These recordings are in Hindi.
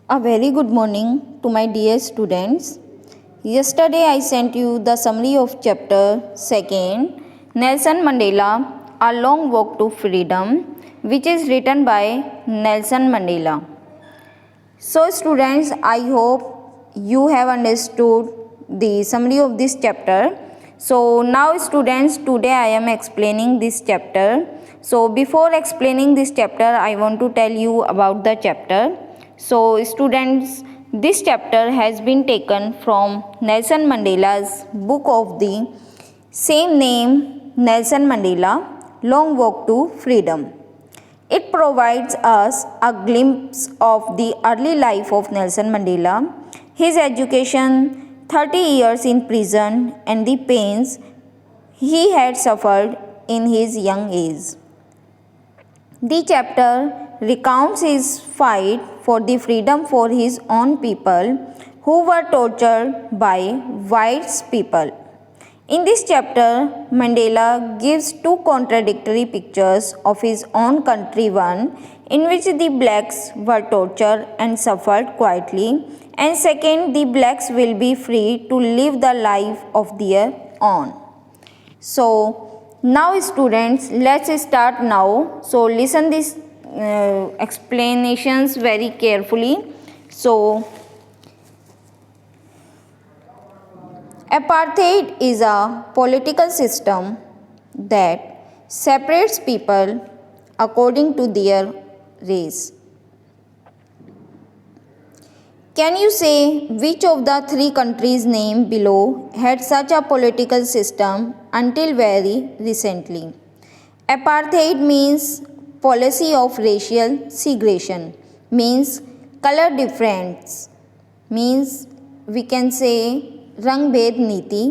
A very good morning to my dear students. Yesterday I sent you the summary of chapter 2, Nelson Mandela, A Long Walk to Freedom, which is written by Nelson Mandela. So students, I hope you have understood the summary of this chapter. So now students, today I am explaining this chapter. So before explaining this chapter, I want to tell you about the chapter. So students, this chapter has been taken from Nelson Mandela's book of the same name, Nelson Mandela, Long Walk to Freedom. It provides us a glimpse of the early life of Nelson Mandela, his education, 30 years in prison, and the pains he had suffered in his young age. The chapter recounts his fight for the freedom for his own people who were tortured by white people. In this chapter, Mandela gives two contradictory pictures of his own country, one in which the blacks were tortured and suffered quietly, and second, the blacks will be free to live the life of their own. So, now students, let's start now. So, listen these explanations very carefully. So, apartheid is a political system that separates people according to their race. Can you say which of the three countries named below had such a political system until very recently? Apartheid means policy of racial segregation, means color difference, means we can say रंग भेद नीति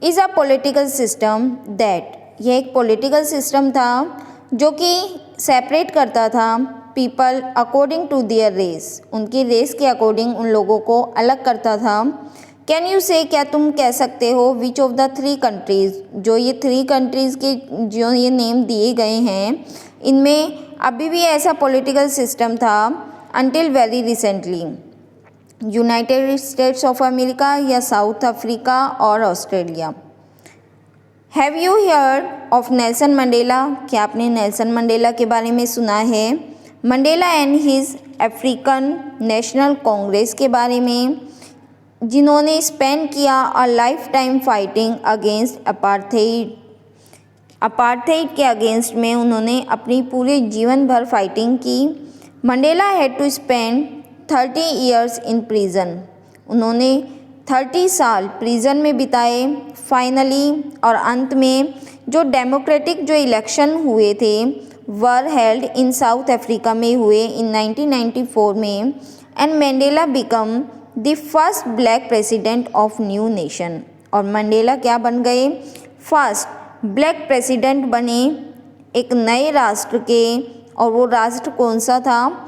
is a political system that यह एक पॉलिटिकल सिस्टम था जो कि सेपरेट करता था people according to their race, उनकी रेस के अकॉर्डिंग उन लोगों को अलग करता था. कैन यू से, क्या तुम कह सकते हो which of the three countries, जो ये थ्री कंट्रीज़ के जो ये नेम दिए गए हैं इनमें अभी भी ऐसा पॉलिटिकल सिस्टम था until very recently? United States of America या साउथ अफ्रीका और Australia. Have you heard of Nelson Mandela, क्या आपने नेल्सन मंडेला के बारे में सुना है? Mandela and his African National Congress के बारे में, जिन्होंने स्पेंड किया a lifetime fighting against apartheid. Apartheid के अगेंस्ट में उन्होंने अपनी पूरे जीवन भर फाइटिंग की. Mandela had to spend 30 years in prison, उन्होंने 30 साल प्रिजन में बिताए. फाइनली और अंत में जो डेमोक्रेटिक जो इलेक्शन हुए थे were held in south Africa में हुए इन 1994 में, and Mandela become the first black president of new nation. और मंडेला क्या बन गए? फर्स्ट ब्लैक प्रेसिडेंट बने एक नए राष्ट्र के, और वो राष्ट्र कौन सा था?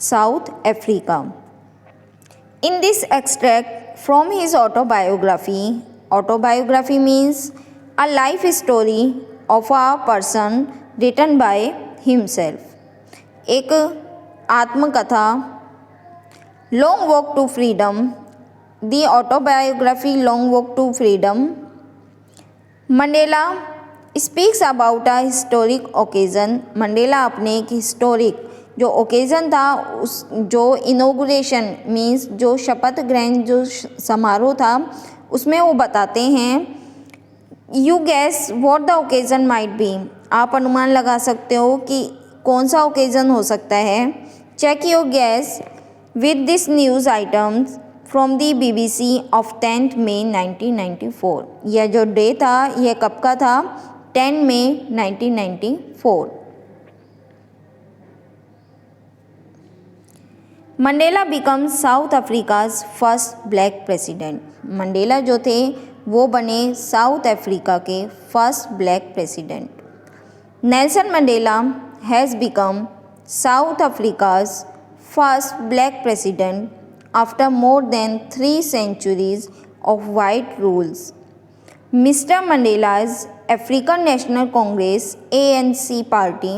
South Africa. In this extract from his autobiography, autobiography means a life story of a person written by himself. एक आत्मकथा, Long Walk to Freedom, the autobiography Long Walk to Freedom. Mandela speaks about a historic occasion. Mandela अपने एक हिस्टोरिक जो ओकेज़न था, उस जो इनॉग्रेशन मीन्स जो शपथ ग्रहण जो समारोह था उसमें वो बताते हैं. You gas what the occasion might be, आप अनुमान लगा सकते हो कि कौन सा ओकेज़न हो सकता है. Check your guess with this news items from the BBC of 10 May 1994. यह जो डे था यह कब का था? 10 May 1994. Mandela become south Africa's first black president. Mandela जो थे वो बने साउथ अफ्रीका के first black president. Nelson Mandela has become south Africa's first black president after more than 3 centuries of white rules. Mr. Mandela's African National Congress ANC party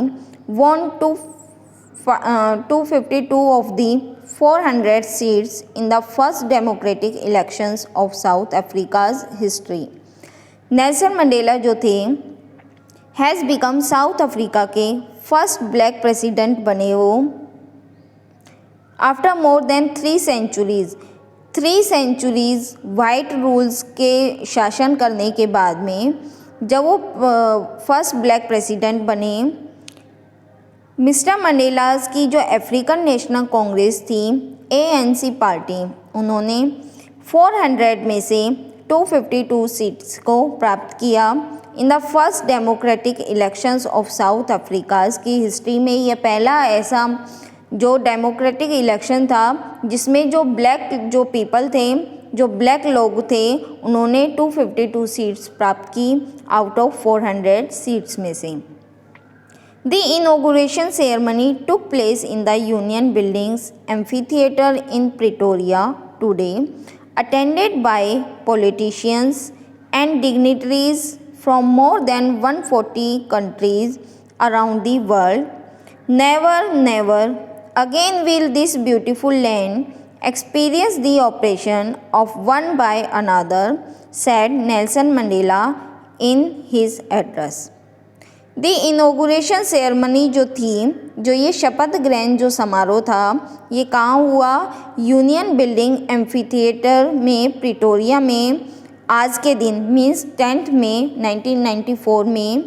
want to 252 of the 400 seats in the first democratic elections of South Africa's history. Nelson Mandela जो थे हैज़ बिकम साउथ अफ्रीका के फर्स्ट ब्लैक प्रेसिडेंट बने वो after more than 3 centuries white rules के शासन करने के बाद में जब वो फर्स्ट ब्लैक प्रेसिडेंट बने। मिस्टर मंडेलास की जो अफ्रीकन नेशनल कांग्रेस थी ANC पार्टी, उन्होंने 400 में से 252 सीट्स को प्राप्त किया in the first democratic elections of South Africa's की हिस्ट्री में। यह पहला ऐसा जो डेमोक्रेटिक इलेक्शन था जिसमें जो पीपल थे, जो ब्लैक लोग थे, उन्होंने 252 सीट्स प्राप्त की आउट ऑफ 400 सीट्स में से। The inauguration ceremony took place in the Union Buildings Amphitheatre in Pretoria today, attended by politicians and dignitaries from more than 140 countries around the world. Never again will this beautiful land experience the oppression of one by another, said Nelson Mandela in his address. The inauguration ceremony जो थी, जो ये शपथ ग्रहण जो समारोह था, ये कहाँ हुआ? यूनियन बिल्डिंग एम्फीथिएटर में प्रिटोरिया में आज के दिन मीन्स 10 मई 1994 में।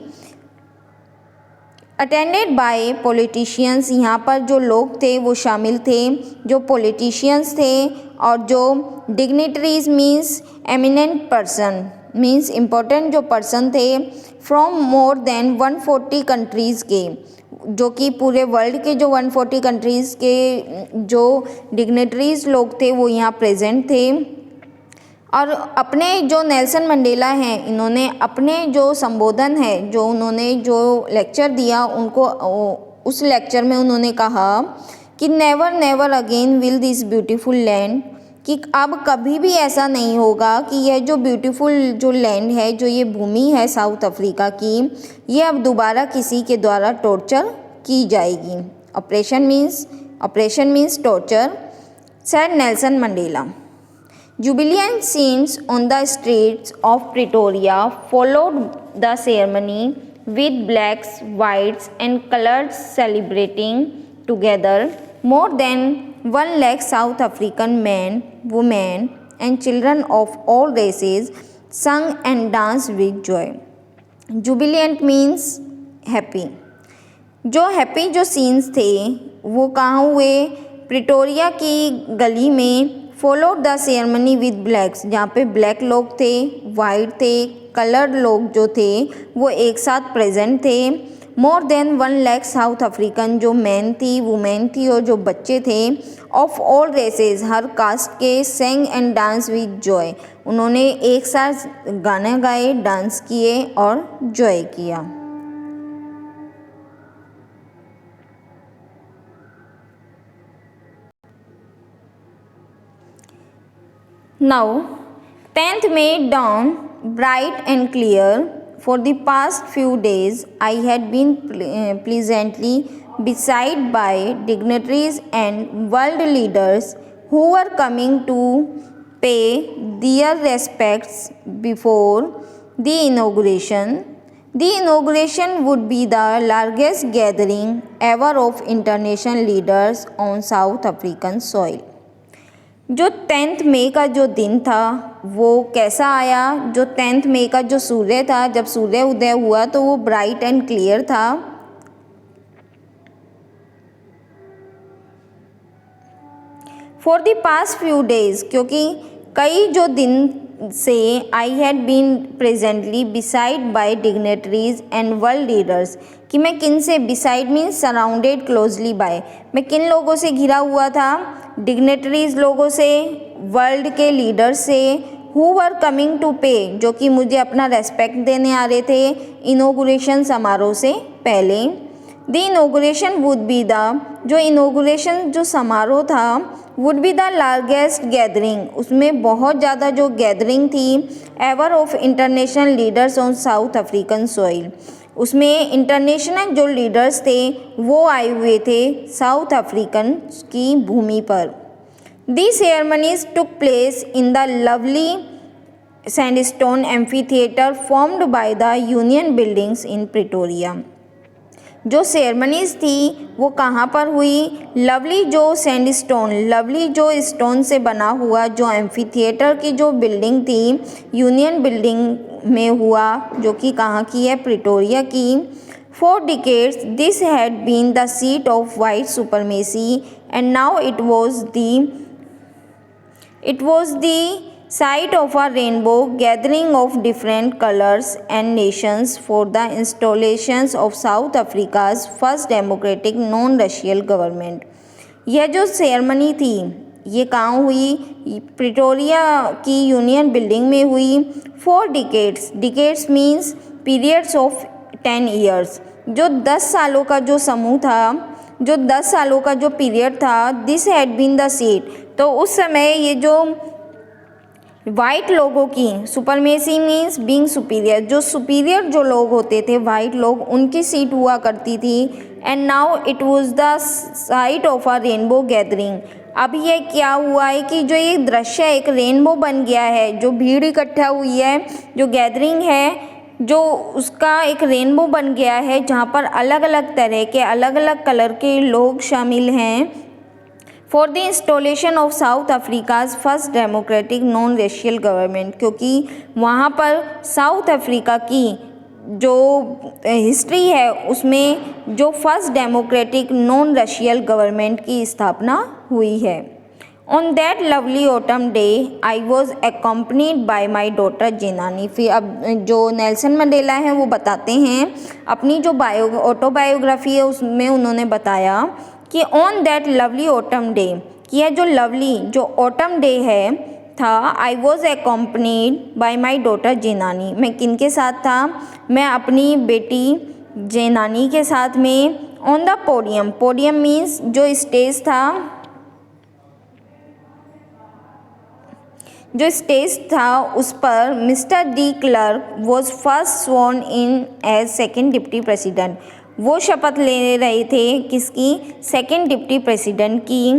अटेंडेड बाय पॉलिटिशियंस, यहाँ पर जो लोग थे वो शामिल थे, जो पॉलिटिशियंस थे, और जो dignitaries means eminent person means important जो पर्सन थे फ्रॉम मोर देन 140 कंट्रीज़ के, जो कि पूरे वर्ल्ड के जो 140 कंट्रीज़ के जो डिग्नेटरीज़ लोग थे वो यहाँ प्रेजेंट थे। और अपने जो नेल्सन मंडेला हैं, इन्होंने अपने जो संबोधन है, जो उन्होंने जो लेक्चर दिया, उनको उस लेक्चर में उन्होंने कहा कि never again will this beautiful land, कि अब कभी भी ऐसा नहीं होगा कि यह जो ब्यूटीफुल जो लैंड है, जो ये भूमि है साउथ अफ्रीका की, ये अब दोबारा किसी के द्वारा टॉर्चर की जाएगी। Operation means torture, said Nelson Mandela. Jubilant scenes on the streets of Pretoria followed the ceremony with blacks, whites and coloreds celebrating together. More than 1 lakh South African men, women and children of all races sung and danced with joy. Jubilant means happy. जो हैप्पी जो सीन्स थे वो कहाँ हुए? प्रिटोरिया की गली में। Followed the ceremony with blacks, जहाँ पे ब्लैक लोग थे, वाइट थे, कलर्ड लोग जो थे वो एक साथ प्रेजेंट थे। More than 1 lakh South African जो मैन थी, वुमेन थी और जो बच्चे थे, ऑफ ऑल रेसेस हर कास्ट के, sang and dance with joy, उन्होंने एक साथ गाने गाए, डांस किए और जॉय किया। Now 10th May dawned bright and clear. For the past few days I had been pleasantly beset by dignitaries and world leaders who were coming to pay their respects before the inauguration. The inauguration would be the largest gathering ever of international leaders on South African soil. जो 10th मई का जो दिन था वो कैसा आया? जो 10th मई का जो सूर्य था, जब सूर्य उदय हुआ तो वो ब्राइट एंड क्लियर था। For the past few days, क्योंकि कई जो दिन से I had been presently beside by dignitaries and world leaders, कि मैं किन से, beside means surrounded closely by, मैं किन लोगों से घिरा हुआ था? डिग्नेटरीज लोगों से, वर्ल्ड के लीडर से, हु वर कमिंग टू पे, जो कि मुझे अपना रेस्पेक्ट देने आ रहे थे इनोगुरेशन समारोह से पहले। The inauguration would be the, जो इनोगुरेशन जो समारोह था would be the largest gathering, उसमें बहुत ज़्यादा जो गैदरिंग थी ever of international leaders on south African soil, उसमें इंटरनेशनल जो लीडर्स थे वो आए हुए थे साउथ अफ्रीकन की भूमि पर। These ceremonies took place in the lovely sandstone amphitheater formed by the Union Buildings in Pretoria। जो सेरेमनीज थी वो कहाँ पर हुई? लवली जो सैंडस्टोन, लवली जो स्टोन से बना हुआ जो एम्फीथिएटर की जो बिल्डिंग थी यूनियन बिल्डिंग में हुआ, जो कि कहाँ की है? प्रिटोरिया की। For decades this had been the seat of white supremacy and now it was the site of a rainbow gathering of different colors and nations for the installations of South Africa's first democratic non-racial government। यह जो सेरेमनी थी ये कहाँ हुई? प्रिटोरिया की यूनियन बिल्डिंग में हुई। 4 decades, decades means periods of 10 years। जो 10 सालों का जो समूह था, जो 10 सालों का जो पीरियड था, this had been the seat. तो उस समय ये जो वाइट लोगों की सुपरमेसी मीन्स बीइंग सुपीरियर, जो सुपीरियर जो लोग होते थे वाइट लोग, उनकी सीट हुआ करती थी। And now it was the site of a rainbow gathering. अब ये क्या हुआ है कि जो ये दृश्य एक रेनबो बन गया है, जो भीड़ इकट्ठा हुई है, जो गैदरिंग है, जो उसका एक रेनबो बन गया है जहाँ पर अलग अलग तरह के अलग अलग कलर के लोग शामिल हैं। For the installation of south Africa's first democratic non racial government, क्योंकि वहाँ पर साउथ अफ्रीका की जो हिस्ट्री है उसमें जो first democratic non racial government की स्थापना हुई है। On that lovely autumn day I was accompanied by my daughter Zenani. फिर अब जो नेल्सन मंडेला हैं वो बताते हैं अपनी जो ऑटोबायोग्राफी है उसमें उन्होंने बताया कि on that lovely autumn day, कि यह जो लवली जो ऑटम डे है था, I was accompanied by my daughter Zenani. मैं किन के साथ था? मैं अपनी बेटी जेनानी के साथ में। On the podium, podium means जो स्टेज था, जो स्टेज था उस पर mister de Klerk was first sworn in as second deputy president. वो शपथ ले रहे थे किसकी? सेकेंड डिप्टी प्रेसिडेंट की।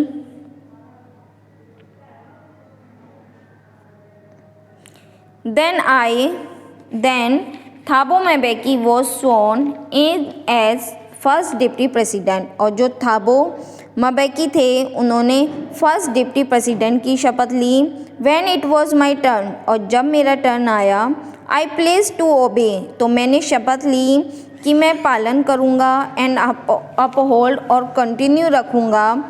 Then Thabo Mbeki was sworn in as first deputy president. और जो थाबो म्बेकी थे उन्होंने फर्स्ट डिप्टी प्रेसिडेंट की शपथ ली। When it was my turn, और जब मेरा टर्न आया, आई प्लेस टू ओबे, तो मैंने शपथ ली कि मैं पालन करूँगा एंड अपहोल्ड और कंटिन्यू रखूँगा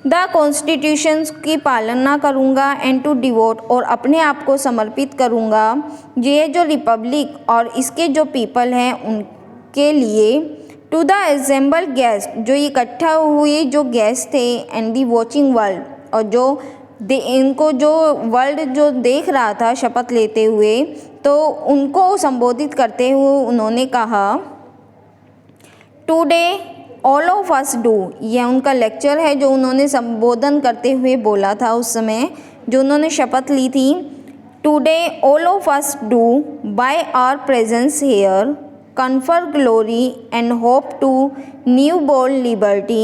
द कॉन्स्टिट्यूशन की पालना करूँगा एंड टू डिवोट, और अपने आप को समर्पित करूँगा ये जो रिपब्लिक और इसके जो पीपल हैं उनके लिए। टू द असेंबल गेस्ट, जो इकट्ठा हुए जो गेस्ट थे, एंड दी वॉचिंग वर्ल्ड, और जो इनको जो वर्ल्ड जो देख रहा था शपथ लेते हुए, तो उनको संबोधित करते हुए उन्होंने कहा today all of us do. यह उनका लेक्चर है जो उन्होंने संबोधन करते हुए बोला था उस समय जो उन्होंने शपथ ली थी। Today all of us do by our presence here confer glory and hope to newborn liberty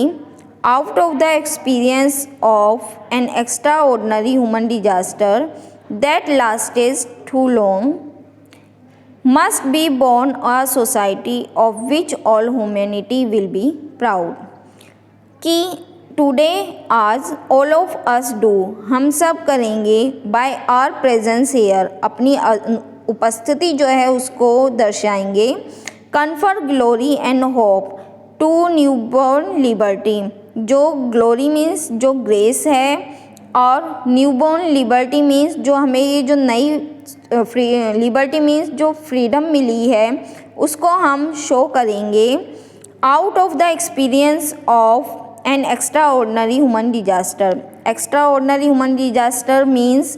out of the experience of an extraordinary human disaster that lasted too long, must be born a society of which all humanity will be proud। कि टुडे आज ऑल ऑफ अस डू हम सब करेंगे बाय आवर प्रेजेंस हेयर अपनी उपस्थिति जो है उसको दर्शाएंगे। Confer glory and hope to newborn liberty, जो ग्लोरी मीन्स जो ग्रेस है और न्यूबॉर्न लिबर्टी मीन्स जो हमें ये जो नई लिबर्टी मीन्स जो फ्रीडम मिली है उसको हम शो करेंगे। Out of the experience of an extra ordinary human disaster. Extra ordinary human disaster means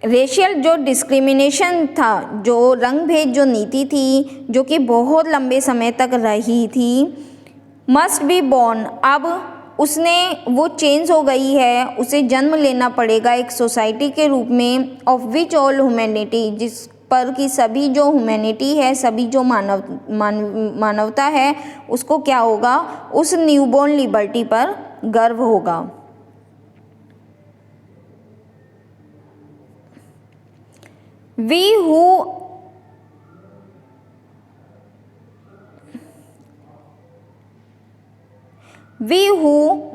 racial जो डिस्क्रिमिनेशन था, जो रंग भेद जो नीति थी जो कि बहुत लंबे समय तक रही थी, मस्ट बी बॉर्न, अब उसने वो चेंज हो गई है, उसे जन्म लेना पड़ेगा एक सोसाइटी के रूप में, ऑफ विच ऑल ह्यूमैनिटी, पर कि सभी जो ह्यूमैनिटी है, सभी जो मानवता है, उसको क्या होगा, उस न्यूबॉर्न लिबर्टी पर गर्व होगा। We who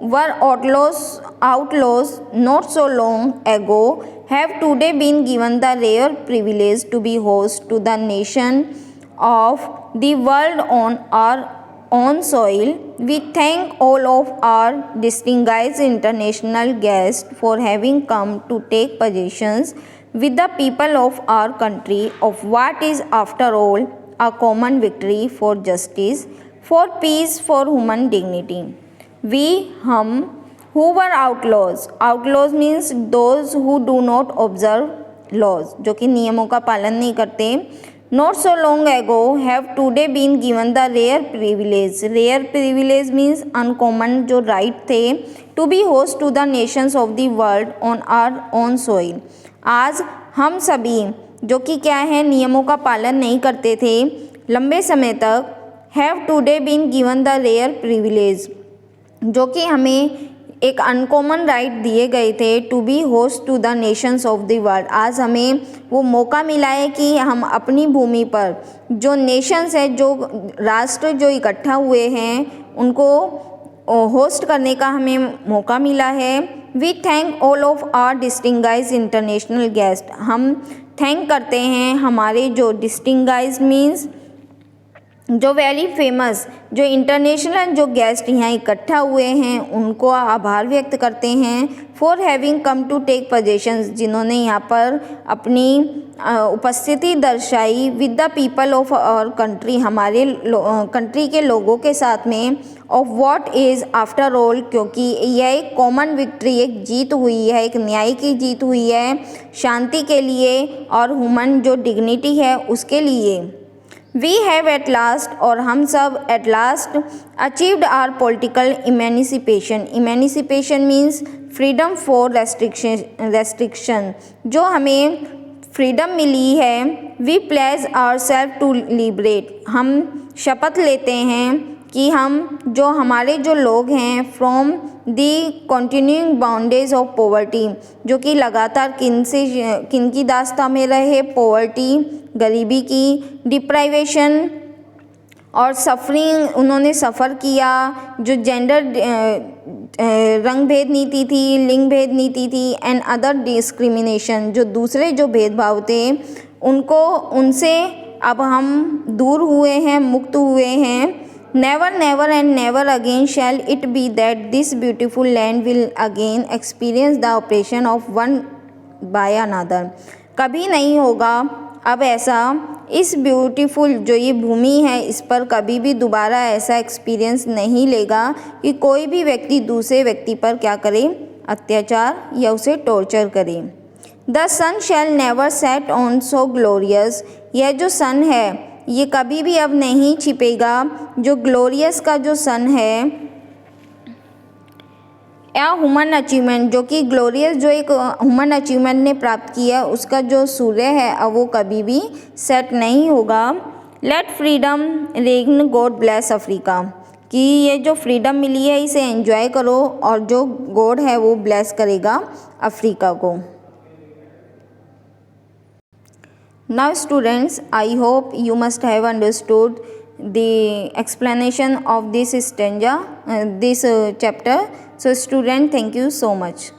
were outlaws not so long ago have today been given the rare privilege to be host to the nation of the world on our own soil. We thank all of our distinguished international guests for having come to take possessions with the people of our country of what is after all a common victory for justice, for peace, for human dignity. हम who were outlaws means those who do not observe laws, जो कि नियमों का पालन नहीं करते। Not so long ago have today been given the rare privilege means uncommon जो right थे to be host to the nations of the world on our own soil। आज हम सभी जो कि क्या है, नियमों का पालन नहीं करते थे लंबे समय तक, have today been given the rare privilege जो कि हमें एक अनकॉमन राइट दिए गए थे to be host to the nations of the world. आज हमें वो मौका मिला है कि हम अपनी भूमि पर जो नेशंस है, जो राष्ट्र जो इकट्ठा हुए हैं, उनको होस्ट करने का हमें मौका मिला है। We thank all of our distinguished international guest. हम थैंक करते हैं हमारे जो डिस्टिंगाइज्ड मीन्स जो वेरी फेमस, जो इंटरनेशनल जो गेस्ट यहाँ इकट्ठा हुए हैं, उनको आभार व्यक्त करते हैं। For having come to take possessions, जिन्होंने यहाँ पर अपनी उपस्थिति दर्शाई with the people of our country, हमारे कंट्री के लोगों के साथ में, of what is after all, क्योंकि यह एक कॉमन विक्ट्री, एक जीत हुई है, एक न्याय की जीत हुई है, शांति के लिए और ह्यूमन जो डिग्निटी है उसके लिए। वी हैव एट लास्ट, और हम सब at last achieved our political emancipation means freedom for restriction, जो हमें फ्रीडम मिली है। We pledge our self to liberate, हम शपथ लेते हैं कि हम जो हमारे जो लोग हैं from the continuing bondage of poverty, जो कि लगातार किन की दास्ता में रहे, पॉवर्टी गरीबी की, डिप्राइवेशन और सफरिंग उन्होंने सफ़र किया, जो जेंडर रंग भेद नीति थी, लिंग भेद नीति थी, एंड अदर डिस्क्रिमिनेशन, जो दूसरे जो भेदभाव थे उनसे अब हम दूर हुए हैं, मुक्त हुए हैं। Never never and never again shall it be that this beautiful land will again experience the oppression of one by another, कभी नहीं होगा अब ऐसा, इस ब्यूटीफुल जो ये भूमि है इस पर कभी भी दोबारा ऐसा एक्सपीरियंस नहीं लेगा कि कोई भी व्यक्ति दूसरे व्यक्ति पर क्या करे, अत्याचार या उसे टॉर्चर करे। The sun shall never set on so glorious, यह जो सन है ये कभी भी अब नहीं छिपेगा, जो ग्लोरियस का जो सन है, या ह्यूमन अचीवमेंट, जो कि ग्लोरियस जो एक ह्यूमन अचीवमेंट ने प्राप्त किया, उसका जो सूर्य है अब वो कभी भी सेट नहीं होगा। Let freedom reign, God bless Africa, कि ये जो फ्रीडम मिली है इसे एंजॉय करो और जो गॉड है वो ब्लेस करेगा अफ्रीका को। Now students, I hope you must have understood the explanation of this stanza, this chapter. So student, thank you so much.